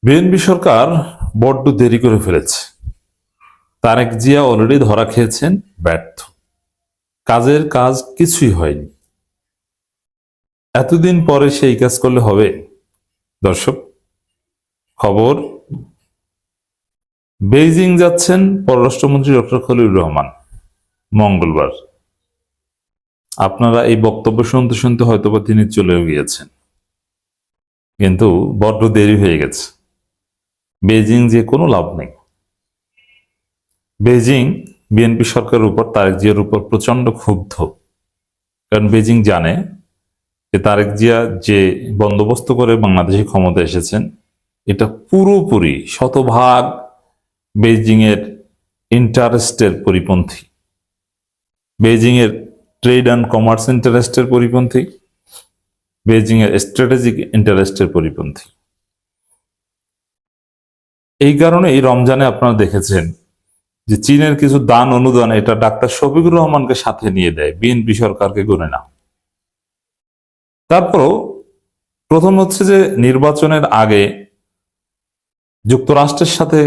BNP সরকার বড্ড দেরি করে ফেলেছে। তারেক জিয়া অলরেডি ধরা খেয়েছেন ব্যর্থ, কাজের কাজ কিছুই হয়নি। এতদিন পরে সেই কাজ করলে হবে? দর্শক, খবর, বেইজিং যাচ্ছেন পররাষ্ট্রমন্ত্রী ডক্টর খলিলুর রহমান মঙ্গলবার। আপনারা এই বক্তব্য শুনতে শুনতে হয়তোবা তিনি চলেও গিয়েছেন, কিন্তু বড্ড দেরি হয়ে গেছে। বেইজিং যে কোনো লাভ নেই। বেইজিং বিএনপি সরকারের উপর, তারেক জিয়ার উপর প্রচন্ড ক্ষুব্ধ। কারণ বেইজিং জানে যে তারেক জিয়া যে বন্দোবস্ত করে বাংলাদেশে ক্ষমতা এসেছেন, এটা পুরোপুরি শতভাগ বেইজিং এর ইন্টারেস্টের পরিপন্থী, বেইজিং এর ট্রেড অ্যান্ড কমার্স ইন্টারেস্টের পরিপন্থী, বেইজিং এর স্ট্র্যাটেজিক ইন্টারেস্টের পরিপন্থী। এই কারণে এই রমজানে আপনারা দেখেছেন যে চীনের কিছু দান অনুদান এটা ডাক্তার শফিকুর রহমানকে সাথে নিয়ে দেয়, বিএনপি সরকারকে গুনে না। তারপরও প্রথম হচ্ছে যে নির্বাচনের আগে যুক্তরাষ্ট্রের সাথে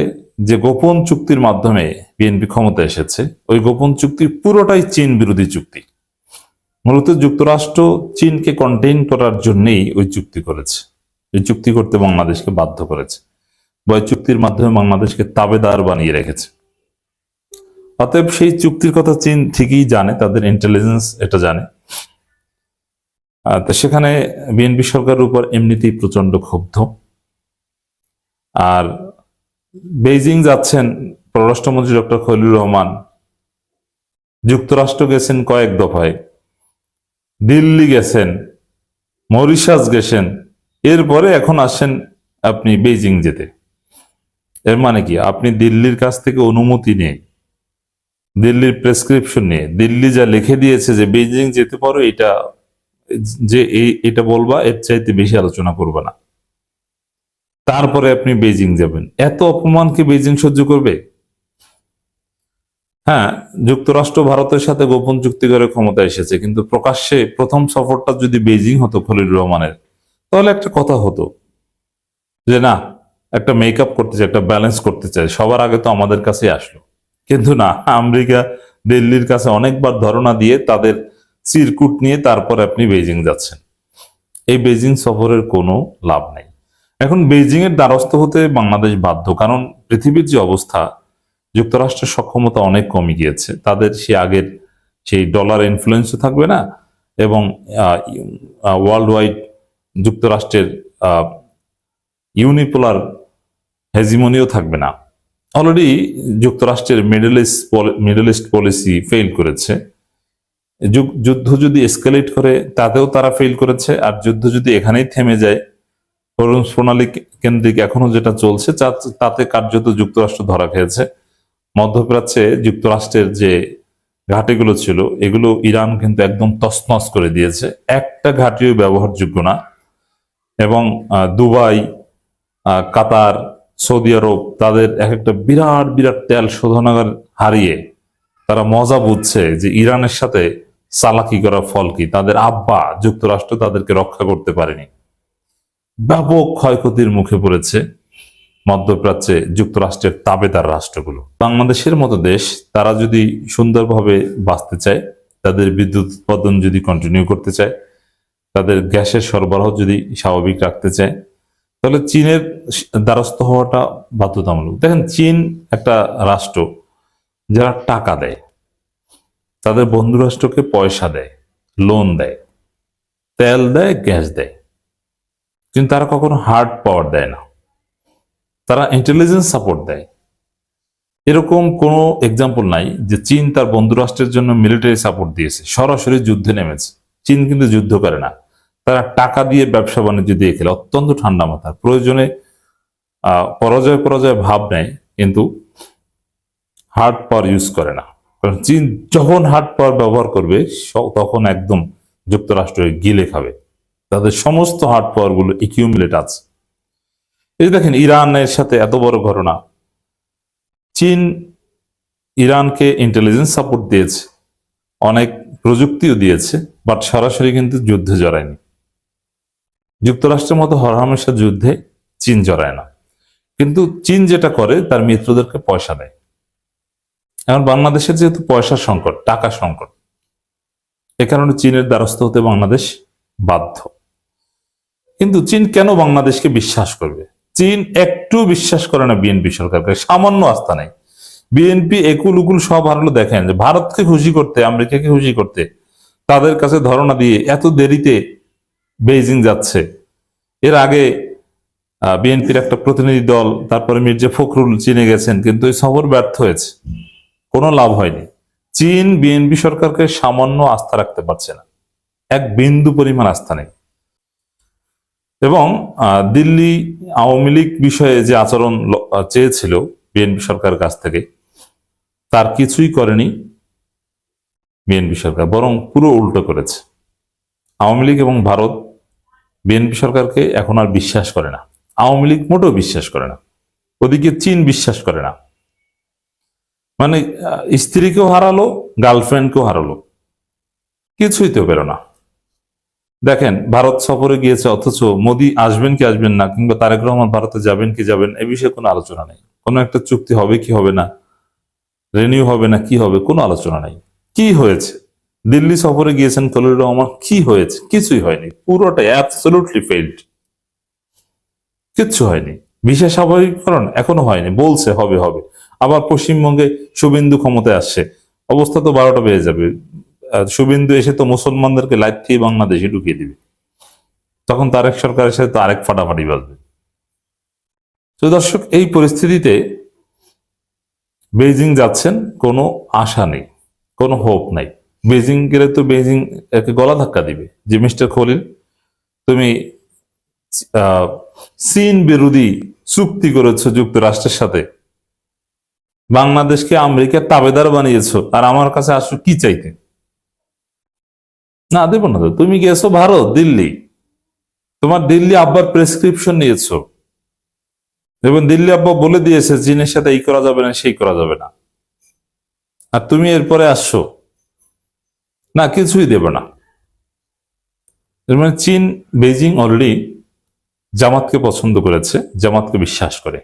যে গোপন চুক্তির মাধ্যমে বিএনপি ক্ষমতা এসেছে, ওই গোপন চুক্তি পুরোটাই চীন বিরোধী চুক্তি। মূলত যুক্তরাষ্ট্র চীনকে কন্টেইন করার জন্যই ওই চুক্তি করেছে। এই চুক্তি করতে বাংলাদেশকে বাধ্য করেছে, ওই চুক্তির মাধ্যমে বাংলাদেশকে তাবেদার বানিয়ে রেখেছে। অতএব সেই চুক্তির কথা চীন ঠিকই জানে, তাদের ইন্টেলিজেন্স এটা জানে। তো সেখানে বিএনপি সরকারের উপর এমনিতেই প্রচন্ড ক্ষুব্ধ। আর বেইজিং যাচ্ছেন পররাষ্ট্রমন্ত্রী ডক্টর খলিলুর রহমান। যুক্তরাষ্ট্র গেছেন কয়েক দফায়, দিল্লি গেছেন, মরিশাস গেছেন, এরপরে এখন আসেন আপনি বেইজিং যেতে। এর মানে কি, আপনি দিল্লির কাছ থেকে অনুমতি নিয়ে, দিল্লির প্রেসক্রিপশন নিয়ে, দিল্লি যা লিখে দিয়েছে যে বেইজিং যেতে পারো, এটা যে এটা বলবা, এর চাইতে বেশি আলোচনা করবে না, তারপরে আপনি বেইজিং যাবেন। এত অপমান কি বেইজিং সহ্য করবে? হ্যাঁ, যুক্তরাষ্ট্র ভারতের সাথে গোপন চুক্তি করে ক্ষমতা এসেছে, কিন্তু প্রকাশ্যে প্রথম সফরটা যদি বেইজিং হতো খলিলুর রহমানের, তাহলে একটা কথা হতো যে না, একটা মেকআপ করতে চাই, একটা ব্যালেন্স করতে চাই, সবার আগে তো আমাদের কাছে আসলো। কিন্তু না, আমেরিকা দিল্লির কাছে অনেকবার ধরনা দিয়ে তাদের চিরকুট নিয়ে তারপর আপনি বেইজিং যাচ্ছেন। এই বেইজিং সফরের কোনো লাভ নেই। এখন বেইজিং এর দ্বারস্থ হতে বাংলাদেশ বাধ্য, কারণ পৃথিবীর যে অবস্থা, যুক্তরাষ্ট্রের সক্ষমতা অনেক কমে গিয়েছে। তাদের সে আগের সেই ডলার ইনফ্লুয়েন্সও থাকবে না, এবং ওয়ার্ল্ড ওয়াইড যুক্তরাষ্ট্রের ইউনিপোলার হেজিমনিও থাকবে না। অলরেডি যুক্তরাষ্ট্রের মিডল ইস্ট পলিসি ফেল করেছে। যুদ্ধ যদি এসকালেট করে তাতেও তারা ফেল করেছে, আর যুদ্ধ যদি এখানেই থেমে যায়, প্রণালী কেন্দ্রিক এখনো যেটা চলছে, তাতে কার্যত যুক্তরাষ্ট্র ধরা খেয়েছে। মধ্যপ্রাচ্যে যুক্তরাষ্ট্রের যে ঘাঁটিগুলো ছিল, এগুলো ইরান কিন্তু একদম তছনছ করে দিয়েছে, একটা ঘাঁটিও ব্যবহারযোগ্য না। এবং দুবাই, কাতার, সৌদি আরব, তাদের এক একটা বিরাট বিরাট তেল শোধনাগার হারিয়ে তারা মজা বুঝছে যে ইরানের সাথে চালাকি করার ফল কি। তাদের আব্বা যুক্তরাষ্ট্র তাদেরকে রক্ষা করতে পারেনি, ব্যাপক ক্ষয়ক্ষতির মুখে পড়েছে মধ্যপ্রাচ্যে যুক্তরাষ্ট্রের তাবেদার রাষ্ট্রগুলো। বাংলাদেশের মতো দেশ, তারা যদি সুন্দরভাবে বাঁচতে চায়, তাদের বিদ্যুৎ উৎপাদন যদি কন্টিনিউ করতে চায়, তাদের গ্যাসের সরবরাহ যদি স্বাভাবিক রাখতে চায়, তাহলে চীনের দ্বারস্থ হওয়াটা বাধ্যতামূলক। দেখেন, চীন একটা রাষ্ট্র যারা টাকা দেয়, তাদের বন্ধু রাষ্ট্রকে পয়সা দেয়, লোন দেয়, তেল দেয়, গ্যাস দেয়, কিন্তু তারা কখনো হার্ড পাওয়ার দেয় না, তারা ইন্টেলিজেন্স সাপোর্ট দেয়। এরকম কোনো এক্সাম্পল নাই যে চীন তার বন্ধু রাষ্ট্রের জন্য মিলিটারি সাপোর্ট দিয়েছে, সরাসরি যুদ্ধে নেমেছে। চীন কিন্তু যুদ্ধ করে না, তারা টাকা দিয়ে ব্যবসা বাণিজ্য দিয়ে খেলে, অত্যন্ত ঠান্ডা মাথা। প্রয়োজনে পরাজয় ভাব নেয়, কিন্তু হার্ড পাওয়ার ইউজ করে না। কারণ চীন যখন হার্ড পাওয়ার ব্যবহার করবে, তখন একদম যুক্তরাষ্ট্র গিলে খাবে। তাদের সমস্ত হার্ড পাওয়ার গুলো একিউমুলেট আছে। এই দেখেন, ইরানের সাথে এত বড় ঘটনা, চীন ইরানকে ইন্টেলিজেন্স সাপোর্ট দিয়েছে, অনেক প্রযুক্তিও দিয়েছে, বাট সরাসরি কিন্তু যুদ্ধে জড়ায়নি। যুক্তরাষ্ট্রের মতো হরহামেশা যুদ্ধে চীন জড়ায় না। কিন্তু চীন যেটা করে তার মিত্রদেরকে পয়সা দেয়। এখন বাংলাদেশের যেহেতু পয়সার সংকট, টাকা সংকট, এ কারণে চীনের দ্বারস্থ হতে বাংলাদেশ বাধ্য। কিন্তু চীন কেন বাংলাদেশকে বিশ্বাস করবে? চীন একটু বিশ্বাস করে না বিএনপি সরকারকে, সামান্য আস্থা নেই। বিএনপি একুল উকুল সব হারলো। দেখেন যে ভারতকে খুশি করতে, আমেরিকাকে খুশি করতে তাদের কাছে ধরনা দিয়ে এত দেরিতে বেইজিং যাচ্ছে। এর আগে বিএনপির একটা প্রতিনিধি দল, তারপরে মির্জা ফখরুল চীনে গেছেন, কিন্তু এই সফর ব্যর্থ হয়েছে, কোনো লাভ হয়নি। চীন বিএনপি সরকারকে সামান্য আস্থা রাখতে পারছে না, এক বিন্দু পরিমাণ আস্থা নেই। এবং দিল্লি আওয়ামী লীগ বিষয়ে যে আচরণ চেয়েছিল বিএনপি সরকারের কাছ থেকে, তার কিছুই করেনি বিএনপি সরকার, বরং পুরো উল্টো করেছে। আওয়ামী লীগ এবং ভারত বিএনপি সরকারকে এখন আর বিশ্বাস করে না। আওয়ামী লীগ মোটেও বিশ্বাস করে না, ওদিকে চীন বিশ্বাস করে না। মানে স্ত্রীকেও হারালো, গার্লফ্রেন্ডকেও হারালো, কিছুই তো পেল না। দেখেন ভারত সফরে গিয়েছে, অথচ মোদী আসবেন কি আসবেন না, কিংবা তারেক রহমান ভারতে যাবেন কি যাবেন, এ বিষয়ে কোনো আলোচনা নেই। কোনো একটা চুক্তি হবে কি হবে না, রিনিউ হবে না কি হবে, কোনো আলোচনা নেই। কি হয়েছে? দিল্লি সফরে গিয়েছেন খলিল রহমান, কি হয়েছে? কিছুই হয়নি, পুরোটাই অ্যাবসলিউটলি ফেইলড। কিচ্ছু হয়নি। ভিসা স্বাভাবিকীকরণ এখনো হয়নি, বলছে হবে হবে। আবার পশ্চিমবঙ্গে শুভেন্দু ক্ষমতায় আসছে, অবস্থা তো 12টা বেজে যাবে। শুভেন্দু এসে তো মুসলমানদেরকে লাইট খেয়ে বাংলাদেশে ঢুকিয়ে দিবে, তখন তারেক সরকারের সাথে তো আরেক ফাটাফাটি বাজবে। তো দর্শক, এই পরিস্থিতিতে বেইজিং যাচ্ছেন, কোনো আশা নেই, কোনো হোপ নাই। বেইজিং গেলে তো বেইজিং একে গলা ধাক্কা দিবে যে মিস্টার খলিল, তুমি চীন বিরোধী চুক্তি করেছো যুক্তরাষ্ট্রের সাথে, বাংলাদেশকে আমেরিকার তাবেদার বানিয়েছো, আর আমার কাছে আসো কি চাইতে? না, দেবো না তো। তুমি গিয়েছো ভারত, দিল্লি, তোমার দিল্লি আব্বার প্রেসক্রিপশন নিয়েছো, এবং দিল্লি আব্বা বলে দিয়েছে চীনের সাথে এই করা যাবে না, সেই করা যাবে না, আর তুমি এরপরে আসছো না, কিছুই দেবে না। এর মানে চীন, বেইজিং অলরেডি জামাতকে পছন্দ করেছে, জামাতকে বিশ্বাস করে।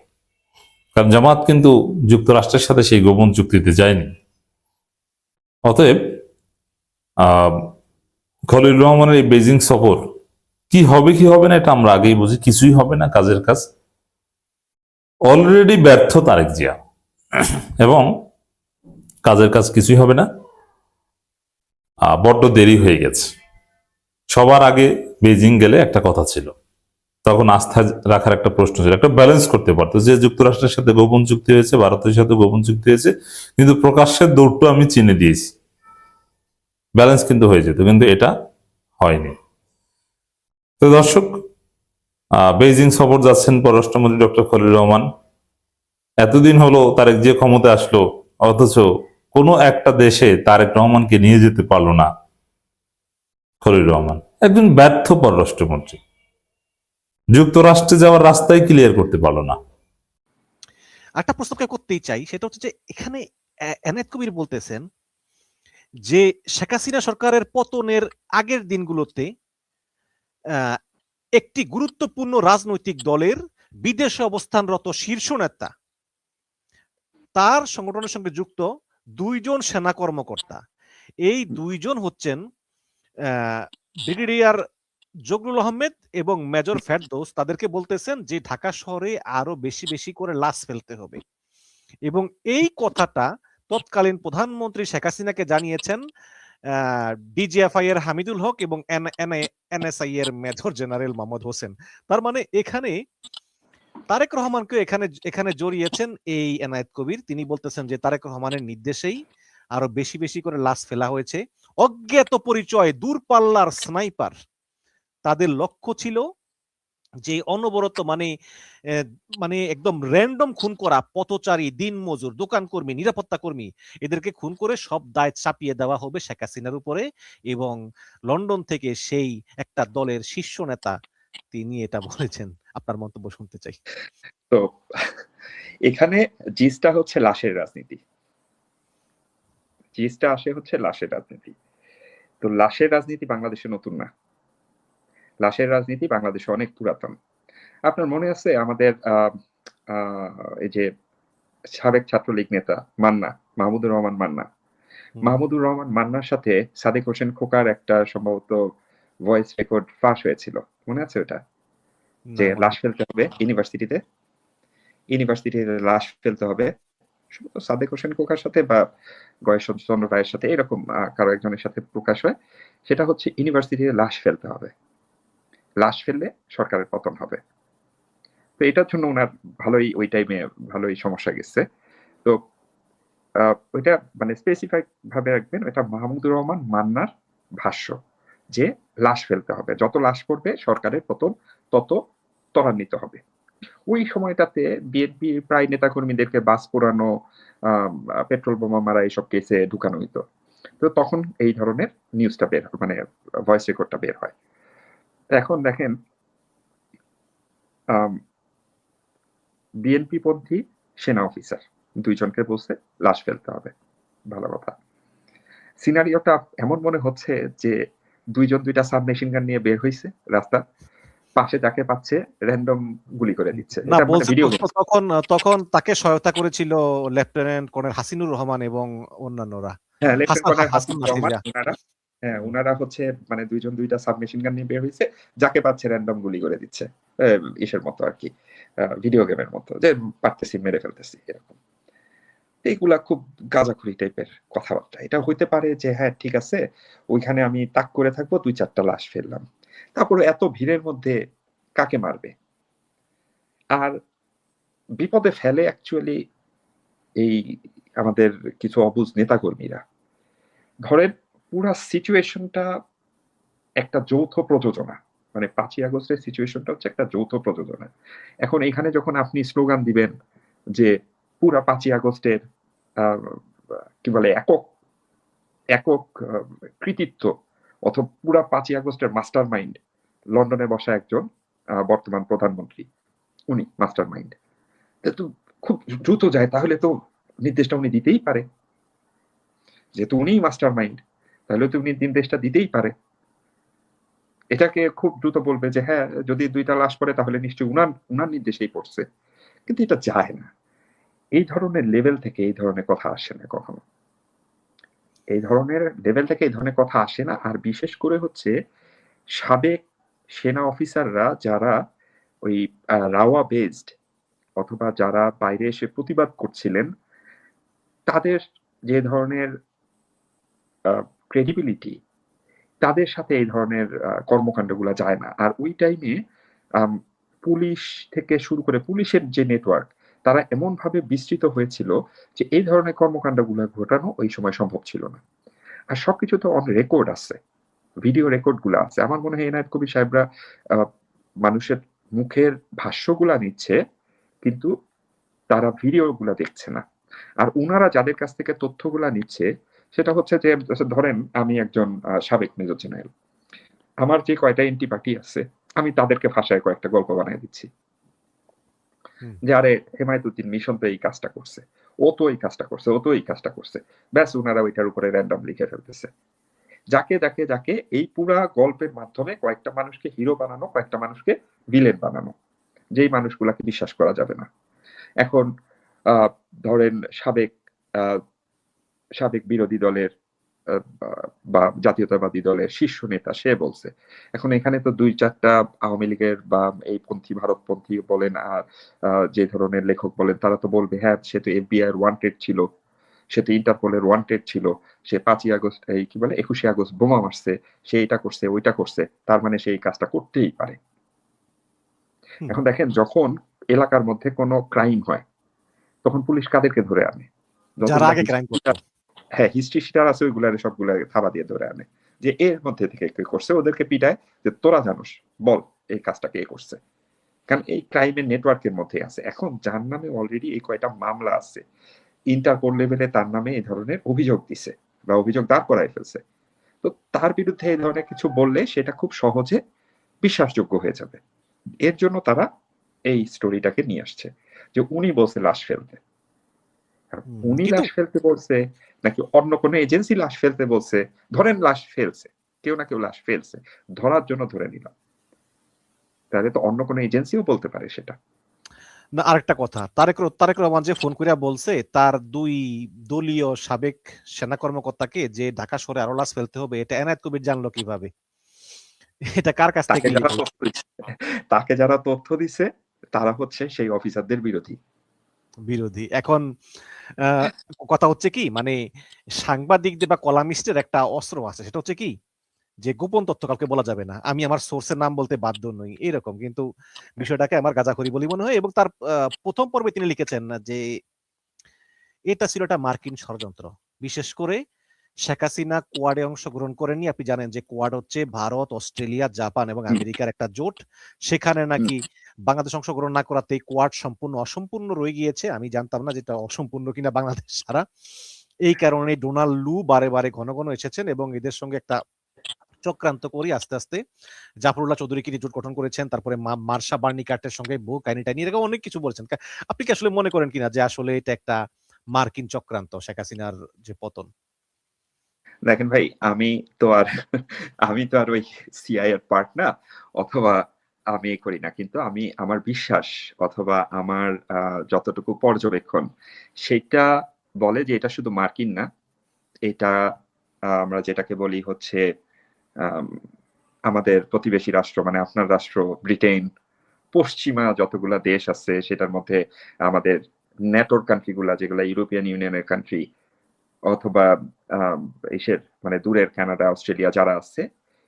কারণ জামাত কিন্তু যুক্তরাষ্ট্রের সাথে সেই গোপন চুক্তিতে যায়নি। অতএব খলিল রহমানের এই বেইজিং সফর কি হবে কি হবে না, এটা আমরা আগেই বুঝি, কিছুই হবে না, কাজের কাজ। অলরেডি ব্যর্থ তারেক জিয়া, এবং কাজের কাজ কিছুই হবে না। বড্ড দেরি হয়ে গেছে। সবার আগে বেইজিং গেলে একটা কথা ছিল, তখন আস্থা রাখার একটা প্রশ্ন ছিল, একটা ব্যালেন্স করতে পারতো যে যুক্তরাষ্ট্রের সাথে গোপন চুক্তি হয়েছে, ভারতের সাথে গোপন চুক্তি হয়েছে, কিন্তু প্রকাশ্যের দৌড়টা আমি চিনে দিয়েছি, ব্যালেন্স কিন্তু হয়ে যেত, কিন্তু এটা হয়নি। তো দর্শক, বেইজিং সফর যাচ্ছেন পররাষ্ট্রমন্ত্রী ডক্টর খলিল রহমান। এতদিন হলো তারেক যে ক্ষমতা আসলো, অথচ কোনো একটা দেশে তারেক রহমানকে নিয়ে যেতে পারলো না খলিল রহমান। একজন ব্যর্থ পররাষ্ট্রমন্ত্রী, যুক্তরাষ্ট্রে যাওয়ার রাস্তাই ক্লিয়ার করতে পারলো না। একটা প্রশ্নকে করতেই চাই, সেটা হচ্ছে যে এখানে এনায়েত কবির বলতেছেন যে শেখ হাসিনা সরকারের পতনের আগের দিনগুলোতে একটি গুরুত্বপূর্ণ রাজনৈতিক দলের বিদেশে অবস্থানরত শীর্ষ নেতা, তার সংগঠনের সঙ্গে যুক্ত 2 জন সেনা কর্মকর্তা, এই 2 জন হচ্ছেন ব্রিগেডিয়ার জগলুল আহমেদ এবং মেজর ফেরদৌস। তাদেরকে বলতেছেন যে ঢাকা শহরে আরো বেশি বেশি করে লাশ ফেলতে হবে, এবং এই কথাটা তৎকালীন প্রধানমন্ত্রী শেখ হাসিনাকে জানিয়েছেন ডিজিএফআই এর হামিদুল হক এবং এনএসআই এর মেজর জেনারেল মোহাম্মদ হোসেন। তার মানে এখানে তারেক রহমানকে এখানে জড়িয়েছেন এই এনায়েত কবির। তিনি বলতেছেন যে তারেক রহমানের নির্দেশেই আরো বেশি বেশি করে লাশ ফেলা হয়েছে। অজ্ঞাত পরিচয় দূরপাল্লার স্নাইপার, তাদের লক্ষ্য ছিল যে অনবরত মানে একদম র্যান্ডম খুন করা পথচারী, দিনমজুর, দোকান কর্মী, নিরাপত্তা কর্মী, এদেরকে খুন করে সব দায় চাপিয়ে দেওয়া হবে শেখ হাসিনার উপরে। এবং লন্ডন থেকে সেই একটা দলের শীর্ষ নেতা তিনি এটা বলেছেন। আপনার মন্তব্য শুনতে চাই। তো এখানে জিসটা হচ্ছে লাশের রাজনীতি, জিসটা আসে হচ্ছে লাশের রাজনীতি। তো লাশের রাজনীতি বাংলাদেশে নতুন না, লাশের রাজনীতি বাংলাদেশে অনেক পুরাতন। আপনার মনে আছে আমাদের এই যে সাবেক ছাত্রলীগ নেতা মান্না, মাহমুদুর রহমান মান্না, মাহমুদুর রহমান মান্নার সাথে সাদেক হোসেন খোকার একটা সম্ভবত ভয়েস রেকর্ড ফাঁস হয়েছিল, মনে আছে ওটা? যে লাশ ফেলতে হবে ইউনিভার্সিটিতে লাশ ফেলতে হবে সাদেক হোসেন খোকার সাথে বা গয়েশচন্দ্র রায়ের সাথে, এরকম কারো একজনের সাথে প্রকাশ হয়। সেটা হচ্ছে ইউনিভার্সিটিতে লাশ ফেলতে হবে, লাশ ফেললে সরকারের পতন হবে। তো এটার জন্য ওনার ভালোই ওই টাইমে ভালোই সমস্যা গেছে। তো ওইটা মানে স্পেসিফাইড ভাবে রাখবেন, এটা মাহমুদুর রহমান মান্নার ভাষ্য যে লাশ ফেলতে হবে, যত লাশ পড়বে সরকারের পতন তত ত্বরান্বিত হবে। ওই সময়টাতে বিএনপি প্রায় নেতাকর্মীদেরকে বাস পোড়ানো, পেট্রোল বোমা মারা এইসব কেসে ঢুকানো হইতো। তো তখন এই ধরনের নিউজটা বের হয়, মানে ভয়েস রেকর্ডটা বের হয়। এখন দেখেন বিএনপি পন্থী সেনা অফিসার দুইজনকে বলছে লাশ ফেলতে হবে, ভালো কথা। সিনারিওটা এমন মনে হচ্ছে যে দুইজন দুইটা সাবমেশিন গান নিয়ে বের হইছে, রাস্তা পাশে যাকে পাচ্ছে র্যান্ডম গুলি করে দিচ্ছে। না এটা মানে বলছে ভিডিও তখন তাকে সহায়তা করেছিল লেফটেন্যান্ট কর্নেল হাসিনুর রহমান এবং অন্যান্যরা। হ্যাঁ, লেফটেন্যান্ট কর্নেল হাসান হাসিনুর রহমান, নাসিরিয়া। উনারা হচ্ছে মানে দুইজন দুইটা সাবমেশিন গান নিয়ে বের হইছে, যাকে পাচ্ছে র্যান্ডম গুলি করে দিচ্ছে, ইসের মতো আর কি, ভিডিও গেমের মতো, যে পারতেছি মেরে ফেলতেছি এরকম। এইগুলা খুব গাঁজাখুরি টাইপের কথাবার্তা। এটা হইতে পারে যে হ্যাঁ ঠিক আছে, ওইখানে আমি তাক করে থাকবো, দুই চারটা লাশ ফেললাম, তারপরে এত ভিড়ের মধ্যে কাকে মারবে? আর বিপদে ফেলে অ্যাকচুয়ালি এই আমাদের কিছু অবুঝ নেতাকর্মীরা। ধরেন পুরা সিচুয়েশনটা একটা যৌথ প্রযোজনা, মানে 5ই আগস্টের সিচুয়েশনটা হচ্ছে একটা যৌথ প্রযোজনা। এখন এখানে যখন আপনি স্লোগান দিবেন যে পুরা 5ই আগস্টের কি বলে একক একক কৃতিত্ব, অথবা পুরা 5ই আগস্টের মাস্টার মাইন্ড লন্ডনে বসা একজন বর্তমান প্রধানমন্ত্রী, উনি মাস্টার মাইন্ড, তো খুব দ্রুত যায়, তাহলে তো নির্দেশটা উনি দিতেই পারে, যেহেতু উনিই মাস্টার মাইন্ড, তাহলে তো উনি নির্দেশটা দিতেই পারে। এটাকে খুব দ্রুত বলবে যে হ্যাঁ যদি দুইটা লাশ পড়ে তাহলে নিশ্চয়ই উনার নির্দেশেই পড়ছে, কিন্তু এটা যায় না। এই ধরনের লেভেল থেকে এই ধরনের কথা আসে না কখনো, এই ধরনের লেভেল থেকে এই ধরনের কথা আসে না। আর বিশেষ করে হচ্ছে সাবেক সেনা অফিসাররা যারা ওই রাওয়া বেসড অথবা যারা বাইরে এসে প্রতিবাদ করছিলেন, তাদের যে ধরনের ক্রেডিবিলিটি, তাদের সাথে এই ধরনের কর্মকাণ্ডগুলো যায় না। আর ওই টাইমে পুলিশ থেকে শুরু করে পুলিশের যে নেটওয়ার্ক, তারা এমন ভাবে বিস্তৃত হয়েছিল যে এই ধরনের কর্মকাণ্ডগুলো ঘটানো ওই সময় সম্ভব ছিল না। আর সবকিছু তো অন রেকর্ড আছে, ভিডিও রেকর্ড গুলো আছে। আমার মনে হয় এনায়েত কবির সাহেবরা মানুষের মুখের ভাষ্যগুলা নিচ্ছে, কিন্তু তারা ভিডিও গুলা দেখছে না। আর উনারা যাদের কাছ থেকে তথ্যগুলা নিচ্ছে সেটা হচ্ছে যে ধরেন আমি একজন সাবেক মেজর জেনারেল, আমার যে কয়টা এন্টি পার্টি আছে আমি তাদেরকে ভাষায় কয়েকটা গল্প বানিয়ে দিচ্ছি যে আরে হেমায়েতুদ্দিন মিশন তো এই কাজটা করছে, ও তো এই কাজটা করছে, ও তো এই কাজটা করছে, ব্যাস উনারা ওইটার উপরে র্যান্ডম লিখে ফেলতেছে। যাকে যাকে যাকে এই পুরা গল্পের মাধ্যমে কয়েকটা মানুষকে হিরো বানানো, কয়েকটা মানুষকে ভিলেন বানানো, যেই মানুষগুলাকে বিশ্বাস করা যাবে না। এখন ধরেন সাবেক বিরোধী দলের বা জাতীয়তাবাদী দলের শীর্ষ নেতা, সে বলছে। এখন এখানে তো দুই চারটা আওয়ামী লীগের বা এই পন্থী ভারতপন্থী বলেন আর যে ধরনের লেখক বলেন, তারা তো বলবে হ্যাঁ সে তো FBI এর ওয়ান্টেড ছিল, সে তো ইন্টারপোলের ওয়ান্টেড ছিল, সে 5ই আগস্ট এই কি বলে 21শে আগস্ট বোমা মারছে, সে এটা করছে ওইটা করছে, তার মানে সে এই কাজটা করতেই পারে। এখন দেখেন যখন এলাকার মধ্যে কোনো ক্রাইম হয় তখন পুলিশ কাদেরকে ধরে আনে? যারা আগে ক্রাইম করতো। হ্যাঁ, হিস্ট্রি শিটার আছে, ওইগুলারে সবগুলা থাবা দিয়ে ধরে আনে, যে এর মধ্যে থেকে কে করছে, ওদেরকে পিটায় যে তোরা জানোস বল এই কাজটা কে করছে, কারণ এই ক্রাইমের নেটওয়ার্কের মধ্যে আছে। এখন যার নামে অলরেডি এই কয়টা মামলা আছে, ইন্টারপোল লেভেলে তার নামে এই ধরনের অভিযোগ দিছে বা অভিযোগ দাঁড় করায় ফেলছে, তো তার বিরুদ্ধে এই ধরনের কিছু বললে সেটা খুব সহজে বিশ্বাসযোগ্য হয়ে যাবে। এর জন্য তারা এই স্টোরিটাকে নিয়ে আসছে যে উনি বলছে লাশ ফেলতে। উনি লাশ ফেলতে বলছে নাকি অন্য কোনো এজেন্সি লাশ ফেলতে বলছে, ধরেন লাশ ফেলছে, কেউ না কেউ লাশ ফেলছে, ধরার জন্য ধরে নিলাম, তাহলে তো অন্য কোনো এজেন্সিও বলতে পারে সেটা। না, আরেকটা কথা, তারেক রহমান যে ফোন করিয়া বলছে তার ২ দলীয় সাবেক সেনা কর্মকর্তাকে যে ঢাকা শহরে আরো লাশ ফেলতে হবে, এটা এনায়েত কবির জানলো কিভাবে? এটা কার কাছ থেকে তাকে যারা লিক হলো? তথ্য দিচ্ছে তাকে যারা তথ্য দিছে তারা হচ্ছে সেই অফিসারদের বিরোধী। বিরোধী। এখন কথা হচ্ছে কি, মানে সাংবাদিকদের বা কলামিস্টের একটা অস্ত্র আছে, সেটা হচ্ছে কি যে গোপন তথ্য কাউকে বলা যাবে না, আমি আমার সোর্সের নাম বলতে বাধ্য নই, এরকম। কিন্তু বিষয়টাকে আমার গাঁজাখড়ি বলে মনে হয়। এবং তার প্রথম পর্বে তিনি লিখেছেন যে এটা ছিল একটা মার্কিন ষড়যন্ত্র। বিশেষ করে শেখ হাসিনা কোয়াডে অংশগ্রহণ করেননি। আপনি জানেন যে কোয়াড হচ্ছে ভারত, অস্ট্রেলিয়া, জাপান এবং হুম, আমেরিকার একটা জোট। সেখানে হুম, নাকি বাংলাদেশ অংশগ্রহণ না করাতেই কোয়াড সম্পূর্ণ অসম্পূর্ণ রয়ে গিয়েছে। আমি জানতাম না যেটা অসম্পূর্ণ কিনা বাংলাদেশ ছাড়া। এই কারণে ডোনাল্ড লু বারে, বারে ঘন, ঘন এসেছেন এবং এদের সঙ্গে একটা চক্রান্ত করি আস্তে, আস্তে জাফরুল্লাহ চৌধুরী কি জোট গঠন করেছেন। তারপরে মার্শা বার্নিকাটের সঙ্গে বহু কাহিনী-টাহিনী এরকম অনেক কিছু বলেছেন। আপনি কি আসলে মনে করেন কিনা যে আসলে এটা একটা মার্কিন চক্রান্ত শেখ হাসিনার যে পতন? দেখেন ভাই, আমি তো আর ওই সিআইএর পার্ট না, অথবা আমি করি না। কিন্তু আমার বিশ্বাস অথবা আমার যতটুকু পর্যবেক্ষণ সেটা বলে যে এটা শুধু মার্কিন না। এটা আমরা যেটাকে বলি হচ্ছে আম আমাদের প্রতিবেশী রাষ্ট্র মানে আপনার রাষ্ট্র ব্রিটেন, পশ্চিমা যতগুলা দেশ আছে সেটার মধ্যে আমাদের ন্যাটোর কান্ট্রি গুলা যেগুলা ইউরোপিয়ান ইউনিয়নের কান্ট্রি, অথবা আম ইসের মানে দূরের কানাডা, অস্ট্রেলিয়া যারা আছে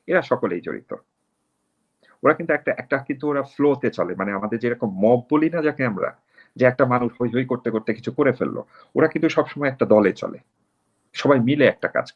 এরা সকলেই জড়িত। ওরা কিন্তু একটা ওরা ফ্লো তে চলে। মানে আমাদের যেরকম মব বলি না যাকে আমরা? যে একটা মানুষ হৈ, হৈ করতে, করতে কিছু করে ফেলল। ওরা কিন্তু সবসময় একটা দলে চলে। সবাই মিলে একটা কাজ করে।